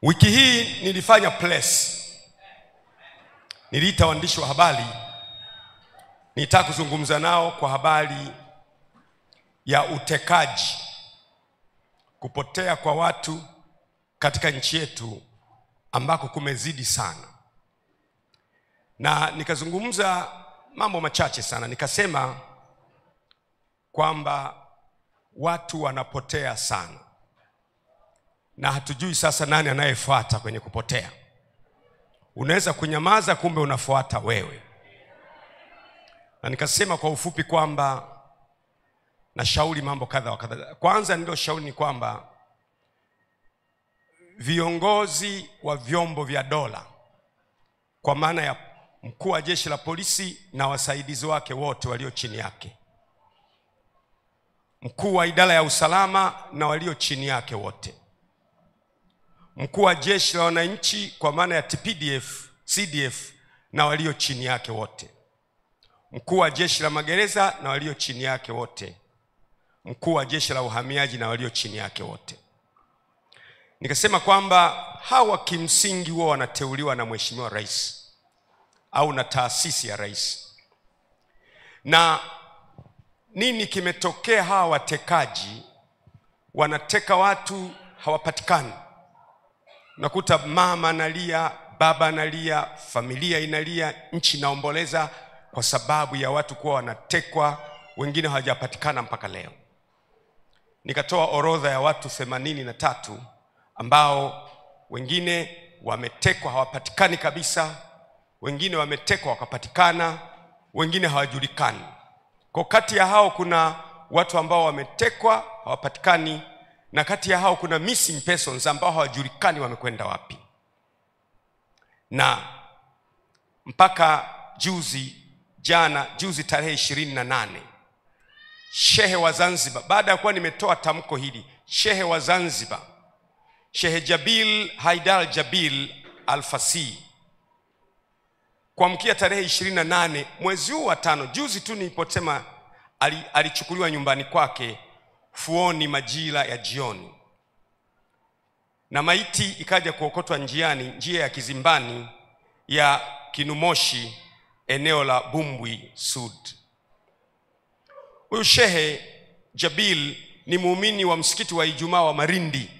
Wiki hii nilifanya press. Niliita waandishi wa habari. Nitaka kuzungumza nao kwa habari ya utekaji, kupotea kwa watu katika nchi yetu ambako kumezidi sana. Na nikazungumza mambo machache sana. Nikasema kwamba watu wanapotea sana, na hatujui sasa nani anayefuata kwenye kupotea. Unaweza kunyamaza, kumbe unafuata wewe. Na nikasema kwa ufupi kwamba nashauri mambo kadha wa kadha. Kwanza ndio shauri ni kwamba viongozi wa vyombo vya dola, kwa maana ya mkuu wa jeshi la polisi na wasaidizi wake wote walio chini yake, mkuu wa idara ya usalama na walio chini yake wote, mkuu wa jeshi la wananchi kwa maana ya TPDF, CDF na walio chini yake wote, mkuu wa jeshi la magereza na walio chini yake wote, mkuu wa jeshi la uhamiaji na walio chini yake wote. Nikasema kwamba hawa kimsingi wao wanateuliwa na Mheshimiwa Rais au na taasisi ya rais. Na nini kimetokea? Hawa watekaji wanateka watu, hawapatikani. Unakuta mama analia, baba analia, familia inalia, nchi inaomboleza kwa sababu ya watu kuwa wanatekwa, wengine hawajapatikana mpaka leo. Nikatoa orodha ya watu 83 ambao wengine wametekwa hawapatikani kabisa, wengine wametekwa wakapatikana, wengine hawajulikani. Kwa kati ya hao kuna watu ambao wametekwa hawapatikani, na kati ya hao kuna missing persons ambao hawajulikani wamekwenda wapi. Na mpaka juzi tarehe 28, Shehe wa Zanzibar, baada ya kuwa nimetoa tamko hili, Shehe wa Zanzibar, Shehe Jabil Haidar Jabil Al-Fasi, kuamkia tarehe 28 mwezi huu wa 5, juzi tu niliposema, alichukuliwa nyumbani kwake Fuoni majira ya jioni, na maiti ikaja kuokotwa njiani, njia ya Kizimbani ya Kinumoshi, eneo la Bumbwi Sud. Huyu Shehe Jabil ni muumini wa msikiti wa Ijumaa wa Marindi,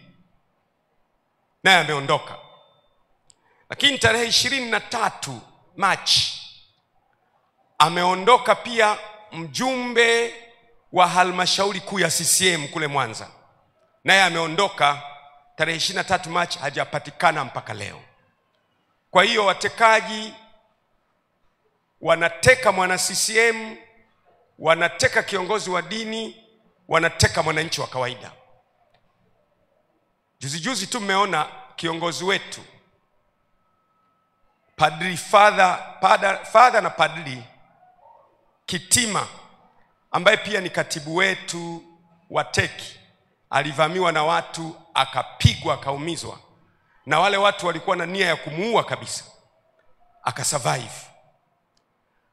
naye ameondoka. Lakini tarehe 23 Machi ameondoka pia mjumbe wa halmashauri kuu ya CCM kule Mwanza, naye ameondoka tarehe 23 Machi, hajapatikana mpaka leo. Kwa hiyo watekaji wanateka mwana CCM, wanateka kiongozi wa dini, wanateka mwananchi wa kawaida. Juzi tu mmeona kiongozi wetu Padri Father na Padri Kitima, ambaye pia ni katibu wetu wa teki, alivamiwa na watu, akapigwa, akaumizwa, na wale watu walikuwa na nia ya kumuua kabisa, akasurvive.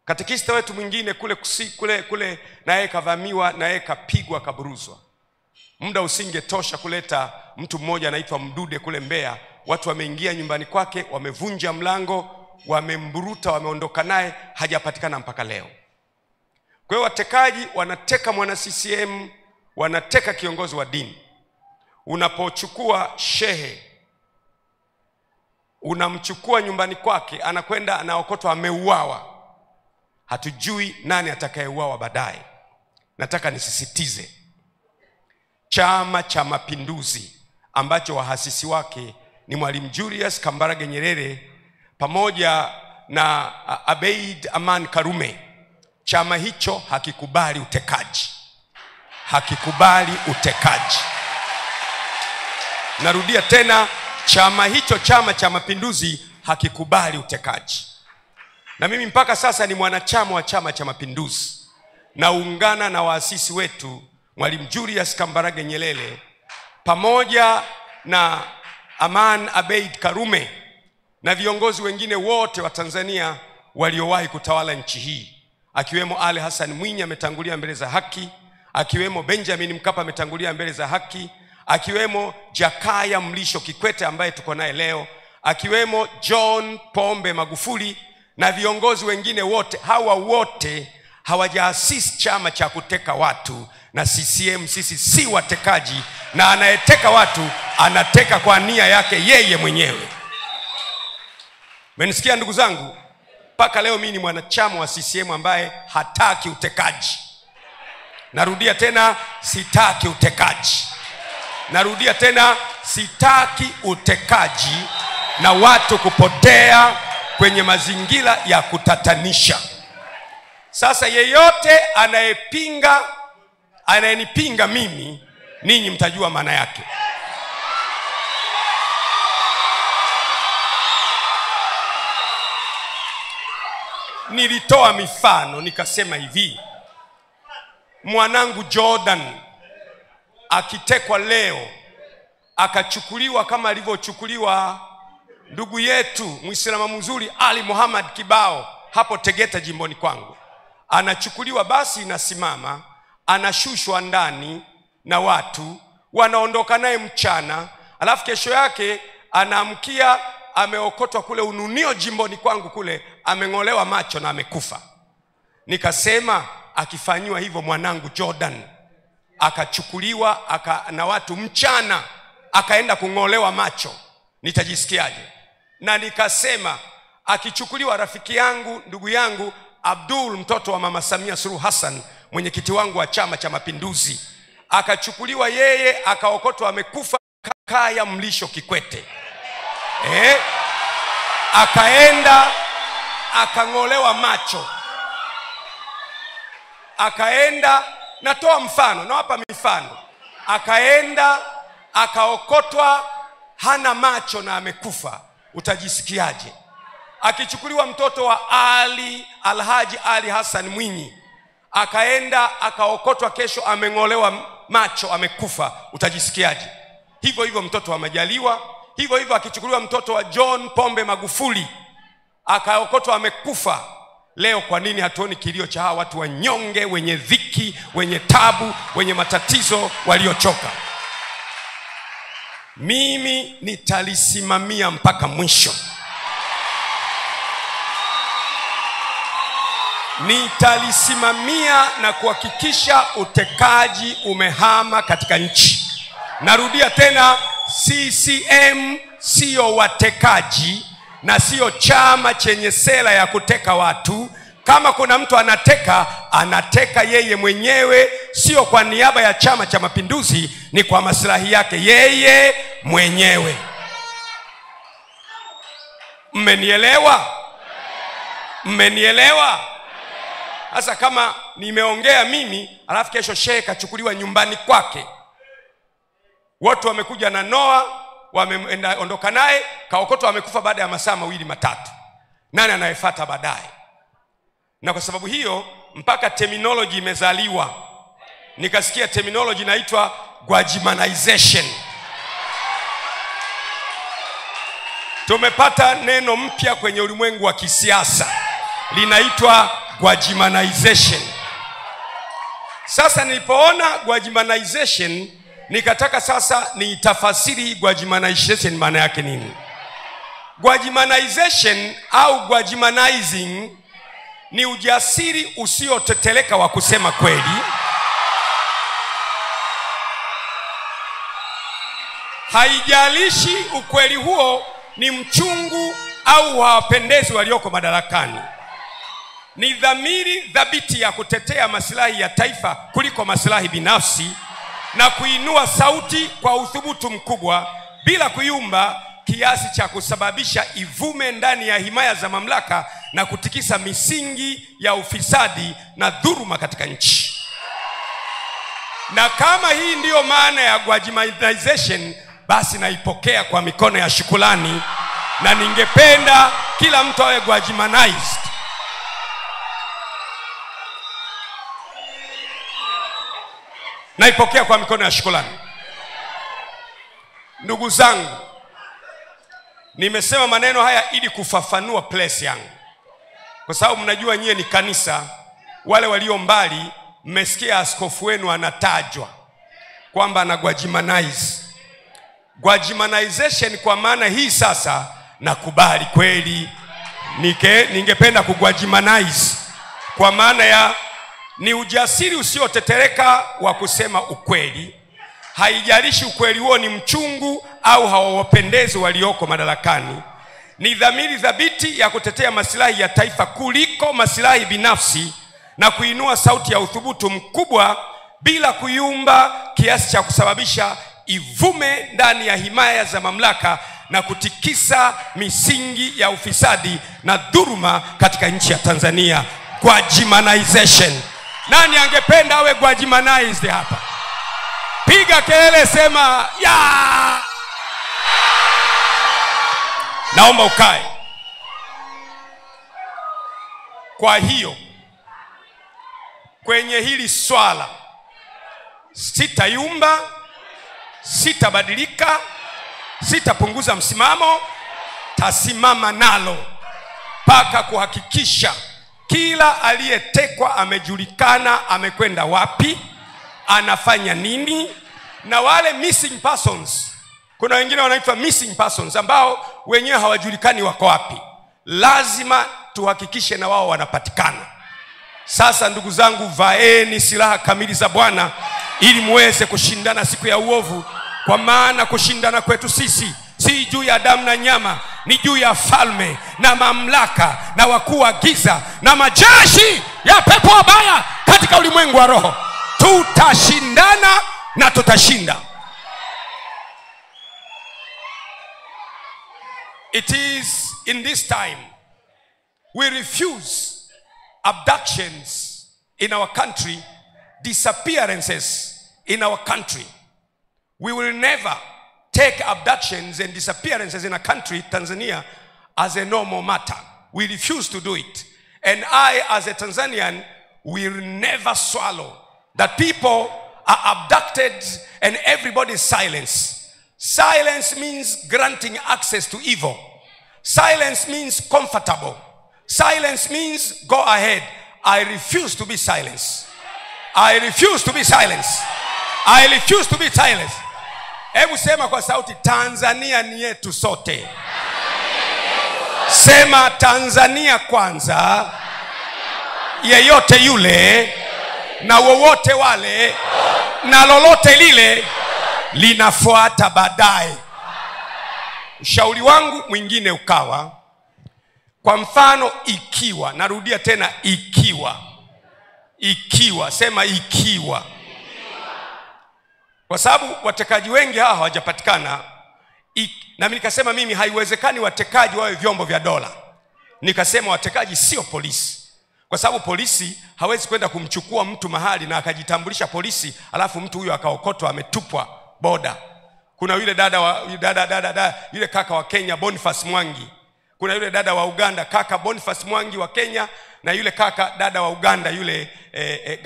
Katekista wetu mwingine kule naye kavamiwa, naye kapigwa, kaburuzwa. Muda usingetosha kuleta mtu mmoja anaitwa Mdude kule Mbeya, watu wameingia nyumbani kwake, wamevunja mlango, wamemburuta, wameondoka naye, hajapatikana mpaka leo. Kwa hiyo watekaji wanateka mwana CCM, wanateka kiongozi wa dini. Unapochukua shehe, unamchukua nyumbani kwake, anakwenda anaokotwa, ameuawa. Hatujui nani atakayeuawa baadaye. Nataka nisisitize, Chama cha Mapinduzi ambacho wahasisi wake ni Mwalimu Julius Kambarage Nyerere pamoja na Abeid Aman Karume, chama hicho hakikubali utekaji. Hakikubali utekaji. Narudia tena, chama hicho, Chama cha Mapinduzi, hakikubali utekaji. Na mimi mpaka sasa ni mwanachama wa Chama cha Mapinduzi, naungana na waasisi wetu Mwalimu Julius Kambarage Nyerere pamoja na Aman Abeid Karume na viongozi wengine wote wa Tanzania waliowahi kutawala nchi hii, akiwemo Ali Hassan Mwinyi ametangulia mbele za haki, akiwemo Benjamin Mkapa ametangulia mbele za haki, akiwemo Jakaya Mlisho Kikwete ambaye tuko naye leo, akiwemo John Pombe Magufuli na viongozi wengine wote. Hawa wote hawajaasisi chama cha kuteka watu, na CCM sisi si watekaji, na anayeteka watu anateka kwa nia yake yeye mwenyewe. Mmenisikia ndugu zangu? Mpaka leo mimi ni mwanachama wa CCM ambaye hataki utekaji. Narudia tena, sitaki utekaji. Narudia tena, sitaki utekaji na watu kupotea kwenye mazingira ya kutatanisha. Sasa yeyote anayenipinga mimi, ninyi mtajua maana yake. Nilitoa mifano nikasema hivi, mwanangu Jordan akitekwa leo, akachukuliwa kama alivyochukuliwa ndugu yetu Muislamu mzuri Ali Muhammad Kibao hapo Tegeta jimboni kwangu. Anachukuliwa, basi inasimama, anashushwa ndani na watu wanaondoka naye mchana, alafu kesho yake anaamkia ameokotwa kule Ununio jimboni kwangu kule, ameng'olewa macho na amekufa. Nikasema akifanywa hivyo mwanangu Jordan, akachukuliwa na watu mchana, akaenda kung'olewa macho, nitajisikiaje? Na nikasema akichukuliwa rafiki yangu, ndugu yangu Abdul, mtoto wa Mama Samia Suluhu Hassan, mwenyekiti wangu wa Chama cha Mapinduzi, akachukuliwa yeye akaokotwa amekufa, Jakaya Mlisho Kikwete, akaenda akang'olewa macho, akaenda, natoa mfano, nawapa mifano, akaenda akaokotwa hana macho na amekufa, utajisikiaje? Akichukuliwa mtoto wa Alhaji Ali Hassan Mwinyi, akaenda akaokotwa kesho ameng'olewa macho amekufa, utajisikiaje? Hivyo hivyo mtoto wa Majaliwa, hivyo hivyo akichukuliwa mtoto wa John Pombe Magufuli, akaokotwa amekufa. Leo kwa nini hatuoni kilio cha hawa watu wanyonge, wenye dhiki, wenye tabu, wenye matatizo, waliochoka? Mimi nitalisimamia mpaka mwisho. Nitalisimamia na kuhakikisha utekaji umehama katika nchi. Narudia tena, CCM sio watekaji na sio chama chenye sera ya kuteka watu. Kama kuna mtu anateka yeye mwenyewe, sio kwa niaba ya Chama cha Mapinduzi, ni kwa maslahi yake yeye mwenyewe. Mmenielewa? Mmenielewa? Sasa kama nimeongea mimi, alafu kesho shehe kachukuliwa nyumbani kwake, watu wamekuja na Noah, wameondoka naye, kaokotwa amekufa baada ya masaa 2-3, nani anayefuata baadaye? Na kwa sababu hiyo mpaka terminology imezaliwa. Nikasikia terminology inaitwa Gwajimanization. Tumepata neno mpya kwenye ulimwengu wa kisiasa, linaitwa Gwajimanization. Sasa nilipoona Gwajimanization, nikataka sasa niitafasiri Gwajimanization maana yake nini. Gwajimanization au Gwajimanizing ni ujasiri usioteteleka wa kusema kweli, haijalishi ukweli huo ni mchungu au hawapendezi walioko madarakani. Ni dhamiri thabiti ya kutetea maslahi ya taifa kuliko maslahi binafsi, na kuinua sauti kwa uthubutu mkubwa bila kuyumba kiasi cha kusababisha ivume ndani ya himaya za mamlaka na kutikisa misingi ya ufisadi na dhuluma katika nchi. Na kama hii ndiyo maana ya Gwajimanization, basi naipokea kwa mikono ya shukrani, na ningependa kila mtu awe Gwajimanized. Naipokea kwa mikono ya shukrani. Ndugu zangu, nimesema maneno haya ili kufafanua place yangu, kwa sababu mnajua nyie ni kanisa. Wale walio mbali mmesikia askofu wenu anatajwa, kwamba anagwajimanize. Gwajimanization kwa maana hii sasa nakubali kweli ningependa kugwajimanize, kwa maana ya ni ujasiri usiotetereka wa kusema ukweli. Haijalishi ukweli huo ni mchungu au hawawapendezi walioko madarakani. Ni dhamiri thabiti ya kutetea maslahi ya taifa kuliko maslahi binafsi, na kuinua sauti ya uthubutu mkubwa bila kuyumba kiasi cha kusababisha ivume ndani ya himaya za mamlaka na kutikisa misingi ya ufisadi na dhuluma katika nchi ya Tanzania. Gwajimanization. Nani angependa awe gwajimanized hapa? Piga kelele, sema ya. Naomba ukae. Kwa hiyo kwenye hili swala sitayumba, sitabadilika, sitapunguza msimamo, tasimama nalo mpaka kuhakikisha kila aliyetekwa amejulikana amekwenda wapi, anafanya nini, na wale missing persons, kuna wengine wanaitwa missing persons ambao wenyewe hawajulikani wako wapi, lazima tuhakikishe na wao wanapatikana. Sasa ndugu zangu, vaeni silaha kamili za Bwana ili muweze kushindana siku ya uovu, kwa maana kushindana kwetu sisi si juu ya damu na nyama, ni juu ya falme na mamlaka na wakuu wa giza na majeshi ya pepo wabaya katika ulimwengu wa roho. Tutashindana na tutashinda. It is in this time we refuse abductions in our country, disappearances in our country. We will never take abductions and disappearances in a country, Tanzania, as a normal matter. We refuse to do it. And I, as a Tanzanian, will never swallow that people are abducted and everybody is silenced. Silence means granting access to evil. Silence means comfortable. Silence means go ahead. I refuse to be silenced. I refuse to be silenced. I refuse to be silenced. Hebu sema kwa sauti, Tanzania ni yetu sote. Sema Tanzania kwanza, yeyote yule na wowote wale na lolote lile linafuata baadaye. Ushauri wangu mwingine ukawa, kwa mfano ikiwa, narudia tena ikiwa, sema ikiwa. Kwa sababu watekaji wengi hawa hawajapatikana, na nikasema mimi haiwezekani watekaji wawe vyombo vya dola. Nikasema watekaji sio polisi, kwa sababu polisi hawezi kwenda kumchukua mtu mahali na akajitambulisha polisi alafu mtu huyo akaokotwa ametupwa boda. Kuna yule yule kaka wa Kenya Boniface Mwangi, kuna yule dada wa Uganda kaka Boniface Mwangi wa Kenya, na yule kaka dada wa Uganda yule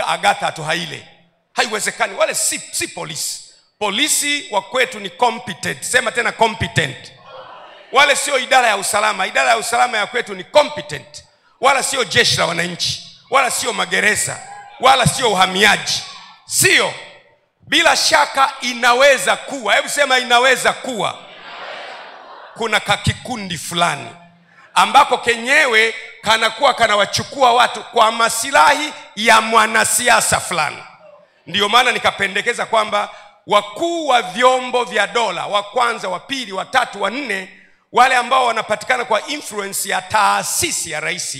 Agatha Tuhaile. Haiwezekani, wale si polisi. Polisi wa kwetu ni competent. Sema tena competent. Wale sio idara ya usalama. Idara ya usalama ya kwetu ni competent. Wala sio jeshi la wananchi, wala sio magereza, wala sio uhamiaji. Sio. Bila shaka inaweza kuwa, hebu sema inaweza kuwa, kuna kakikundi fulani ambako kenyewe kanakuwa kanawachukua watu kwa maslahi ya mwanasiasa fulani. Ndiyo maana nikapendekeza kwamba wakuu wa vyombo vya dola, wa kwanza, wa pili, wa tatu, wa nne, wale ambao wanapatikana kwa influence ya taasisi ya rais,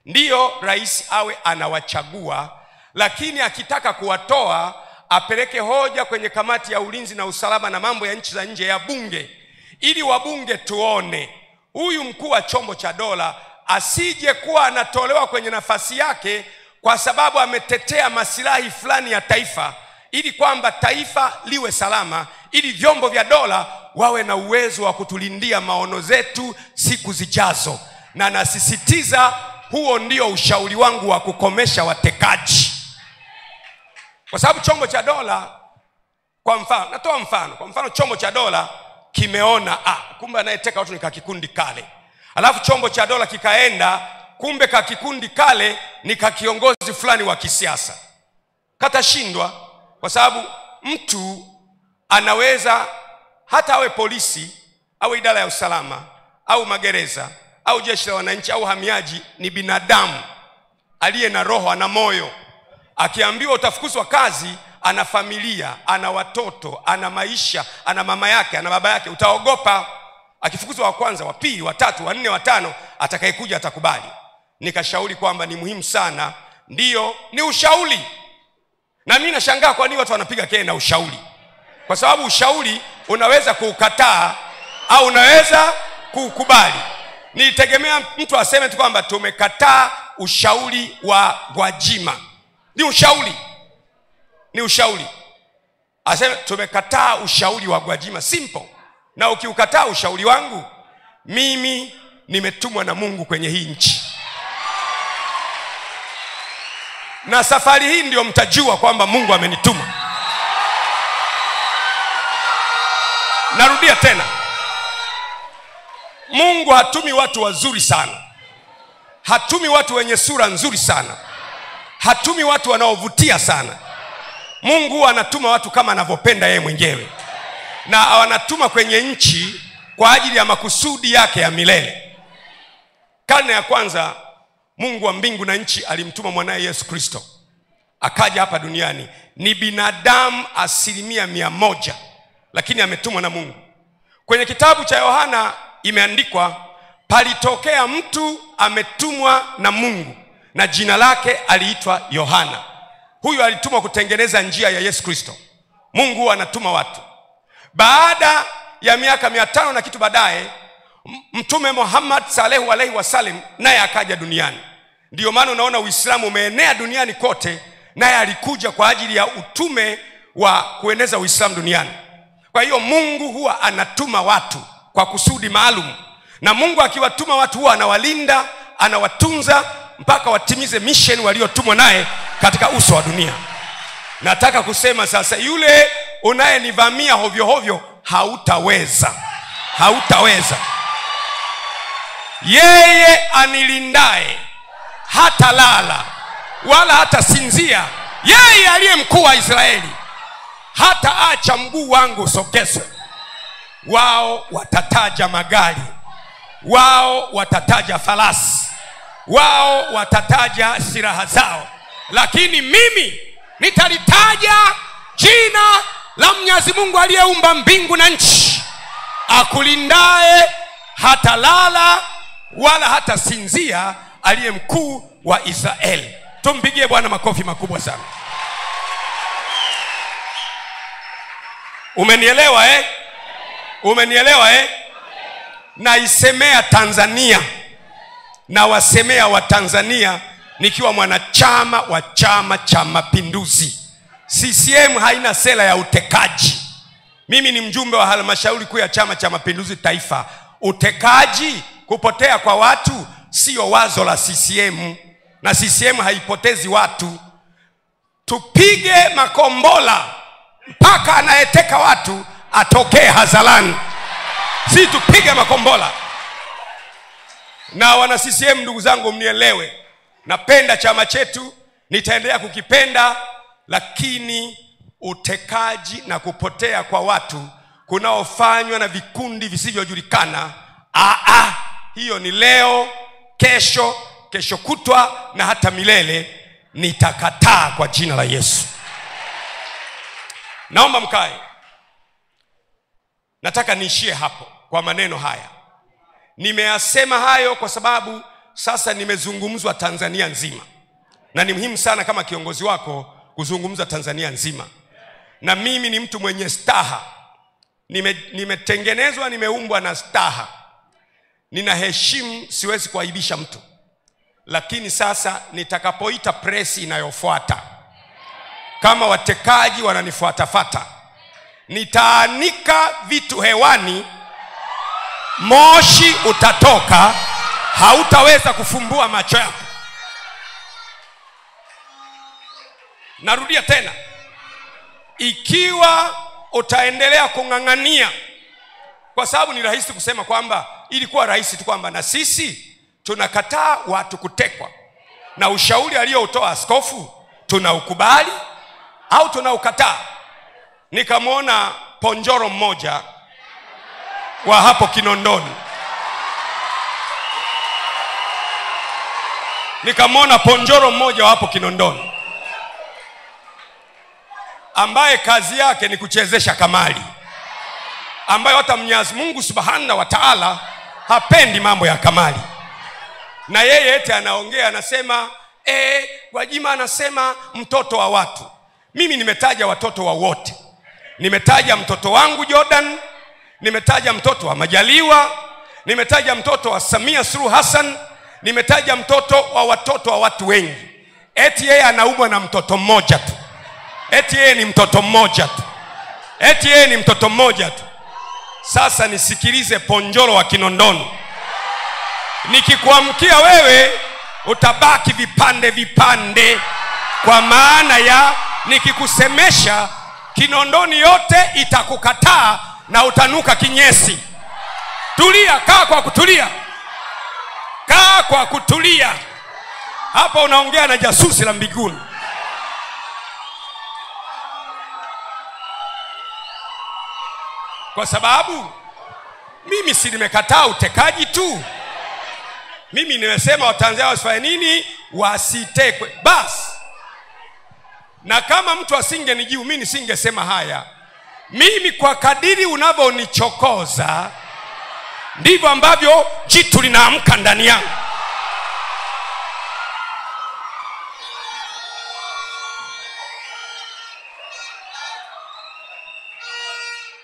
ndiyo rais awe anawachagua. Lakini akitaka kuwatoa, apeleke hoja kwenye kamati ya ulinzi na usalama na mambo ya nchi za nje ya bunge, ili wabunge tuone huyu mkuu wa chombo cha dola asije kuwa anatolewa kwenye nafasi yake kwa sababu ametetea maslahi fulani ya taifa, ili kwamba taifa liwe salama, ili vyombo vya dola wawe na uwezo wa kutulindia maono zetu siku zijazo. Na nasisitiza, huo ndio ushauri wangu wa kukomesha watekaji. Kwa sababu chombo cha dola, kwa mfano, natoa mfano, kwa mfano chombo cha dola kimeona kumbe anayeteka watu ni kakikundi kale. Alafu chombo cha dola kikaenda, kumbe kakikundi kale ni kakiongozi fulani wa kisiasa. Katashindwa, kwa sababu mtu anaweza hata awe polisi au idara ya usalama au magereza au jeshi la wananchi au hamiaji, ni binadamu aliye na roho, ana moyo. Akiambiwa utafukuzwa kazi, ana familia, ana watoto, ana maisha, ana mama yake, ana baba yake, utaogopa. Akifukuzwa wa kwanza, wa pili, wa tatu, wa nne, wa tano, atakayekuja atakubali. Nikashauri kwamba ni muhimu sana. Ndiyo, ni ushauri. Na mimi nashangaa kwa nini watu wanapiga kelele na ushauri. Kwa sababu ushauri unaweza kuukataa au unaweza kuukubali. Nilitegemea mtu aseme tu kwamba tumekataa ushauri wa Gwajima. Ni ushauri. Ni ushauri. Aseme tumekataa ushauri wa Gwajima, simple. Na ukiukataa ushauri wangu, mimi nimetumwa na Mungu kwenye hii nchi. Na safari hii ndio mtajua kwamba Mungu amenituma. Narudia tena. Mungu hatumi watu wazuri sana. Hatumi watu wenye sura nzuri sana. Hatumi watu wanaovutia sana. Mungu anatuma watu kama anavyopenda yeye mwenyewe. Na anatuma kwenye nchi kwa ajili ya makusudi yake ya milele. Karne ya kwanza, Mungu wa mbingu na nchi alimtuma mwanae Yesu Kristo. Akaja hapa duniani. Ni binadamu 100%, lakini ametumwa na Mungu. Kwenye kitabu cha Yohana imeandikwa, palitokea mtu ametumwa na Mungu na jina lake aliitwa Yohana. Huyu alitumwa kutengeneza njia ya Yesu Kristo. Mungu anatuma watu. Baada ya miaka 500 na kitu baadaye, Mtume Muhammad sallallahu alaihi wasallam naye akaja duniani. Ndiyo maana unaona Uislamu umeenea duniani kote, naye alikuja kwa ajili ya utume wa kueneza Uislamu duniani. Kwa hiyo Mungu huwa anatuma watu kwa kusudi maalum. Na Mungu akiwatuma watu huwa anawalinda, anawatunza mpaka watimize mission waliotumwa naye katika uso wa dunia. Nataka kusema sasa, yule unayenivamia hovyo hovyo, hautaweza. Hautaweza. Yeye anilindaye hata lala wala hata sinzia, yeye aliye mkuu wa Israeli, hata acha mguu wangu usogezwe. Wao watataja magari, wao watataja farasi, wao watataja silaha zao, lakini mimi nitalitaja jina la Mwenyezi Mungu aliyeumba mbingu na nchi, akulindaye hata lala wala hata sinzia, aliye mkuu wa Israeli. Tumpigie Bwana makofi makubwa sana. Umenielewa Umenielewa Na isemea Tanzania na wasemea wa Tanzania nikiwa mwanachama wa Chama cha Mapinduzi. CCM haina sera ya utekaji. Mimi ni mjumbe wa halmashauri kuu ya Chama cha Mapinduzi Taifa. Utekaji, kupotea kwa watu, sio wazo la CCM, na CCM haipotezi watu. Tupige makombola mpaka anayeteka watu atokee hadharani. Si tupige makombola. Na wana CCM, ndugu zangu, mnielewe. Napenda chama chetu, nitaendelea kukipenda, lakini utekaji na kupotea kwa watu kunaofanywa na vikundi visivyojulikana, hiyo ni leo, kesho kutwa na hata milele. Nitakataa kwa jina la Yesu. Naomba mkae. Nataka niishie hapo kwa maneno haya. Nimeyasema hayo kwa sababu sasa nimezungumzwa Tanzania nzima. Na ni muhimu sana kama kiongozi wako kuzungumza Tanzania nzima. Na mimi ni mtu mwenye staha. Nimetengenezwa, nimeumbwa na staha. Ninaheshimu, siwezi kuaibisha mtu. Lakini sasa nitakapoita presi inayofuata, kama watekaji wananifuatafata, nitaanika vitu hewani, moshi utatoka, hautaweza kufumbua macho yako. Narudia tena, ikiwa utaendelea kung'ang'ania, kwa sababu ni rahisi kusema kwamba, ilikuwa rahisi tu kwamba na sisi tunakataa watu kutekwa, na ushauri aliyoutoa askofu tunaukubali au tunaukataa. nikamwona ponjoro mmoja wa hapo Kinondoni. Nikamwona ponjoro mmoja wa hapo Kinondoni ambaye kazi yake ni kuchezesha kamari, ambaye hata Mwenyezi Mungu Subhanahu wa Ta'ala hapendi mambo ya kamari. Na yeye eti anaongea anasema Gwajima anasema mtoto wa watu. Mimi nimetaja watoto wa wote. Nimetaja mtoto wangu Jordan, nimetaja mtoto wa Majaliwa, nimetaja mtoto wa Samia Suluhu Hassan, nimetaja mtoto wa watoto wa watu wengi. Eti yeye anaumwa na mtoto mmoja tu. Eti yeye ni mtoto mmoja tu. Eti yeye ni mtoto mmoja tu. Sasa nisikilize ponjoro wa Kinondoni. Nikikuamkia wewe utabaki vipande vipande, kwa maana ya nikikusemesha Kinondoni yote itakukataa na utanuka kinyesi. Tulia, kaa kwa kutulia. Kaa kwa kutulia. Hapa unaongea na jasusi la mbinguni. Kwa sababu mimi si nimekataa utekaji tu. Mimi nimesema Watanzania wasifanye nini? Wasitekwe. Basi. Na kama mtu asingenijibu mimi nisingesema haya. Mimi kwa kadiri unavyonichokoza ndivyo ambavyo jitu linaamka ndani yangu.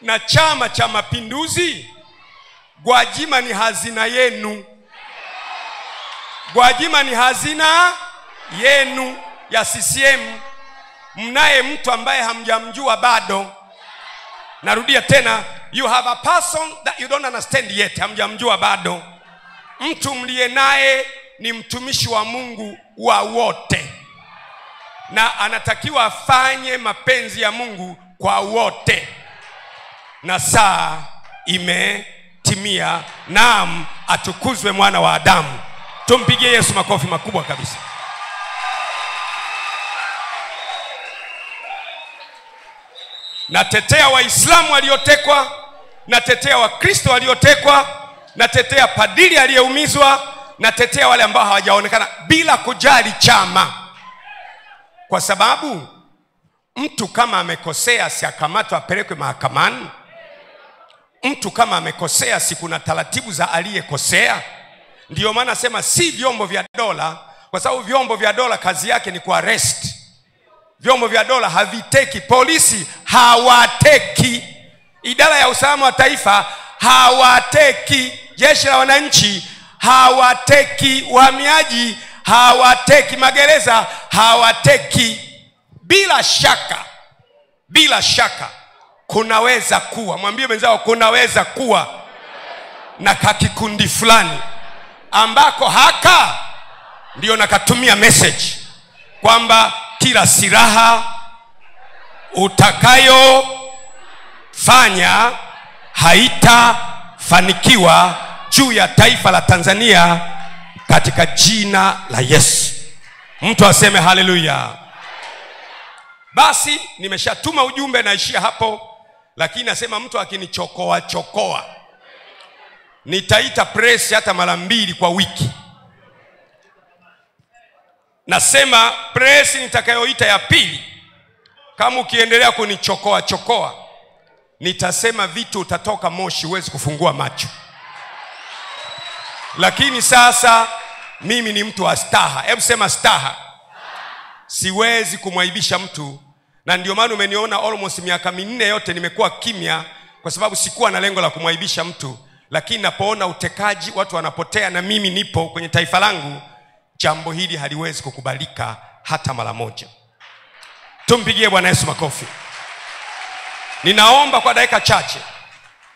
Na Chama cha Mapinduzi, Gwajima ni hazina yenu. Gwajima ni hazina yenu ya CCM. Mnaye mtu ambaye hamjamjua bado. Narudia tena, you have a person that you don't understand yet. Hamjamjua bado. Mtu mliye naye ni mtumishi wa Mungu wa wote, na anatakiwa afanye mapenzi ya Mungu kwa wote. Na saa imetimia. Naam, atukuzwe mwana wa Adamu. Tumpigie Yesu makofi makubwa kabisa. Natetea Waislamu waliotekwa, natetea Wakristo waliotekwa, natetea padri aliyeumizwa, natetea wale ambao hawajaonekana, bila kujali chama. Kwa sababu mtu kama amekosea si akamatwe apelekwe mahakamani? Mtu kama amekosea si kuna taratibu za aliyekosea? Ndio maana nasema si vyombo vya dola, kwa sababu vyombo vya dola kazi yake ni kuarrest. Vyombo vya dola haviteki. Polisi hawateki. Idara ya usalama wa taifa hawateki. Jeshi la wananchi hawateki. Uhamiaji hawateki. Magereza hawateki. Bila shaka kunaweza kuwa, mwambie mwenzao kunaweza kuwa na kakikundi fulani ambako haka ndio nakatumia message kwamba kila silaha utakayofanya haitafanikiwa juu ya taifa la Tanzania katika jina la Yesu. Mtu aseme haleluya. Basi nimeshatuma ujumbe, naishia hapo. Lakini nasema mtu akinichokoa nitaita press hata mara 2 kwa wiki. Nasema press nitakayoita ya pili, kama ukiendelea kunichokoa nitasema vitu utatoka moshi, huwezi kufungua macho. Lakini sasa mimi ni mtu wa staha. Hebu sema staha. Siwezi kumwaibisha mtu, na ndio maana umeniona almost miaka 4 yote nimekuwa kimya, kwa sababu sikuwa na lengo la kumwaibisha mtu. Lakini napoona utekaji, watu wanapotea na mimi nipo kwenye taifa langu, jambo hili haliwezi kukubalika hata mara moja. Tumpigie Bwana Yesu makofi. Ninaomba kwa dakika chache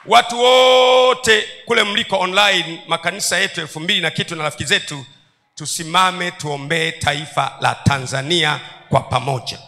watu wote kule mliko online, makanisa yetu 2000 na kitu na rafiki zetu, tusimame tuombee taifa la Tanzania kwa pamoja.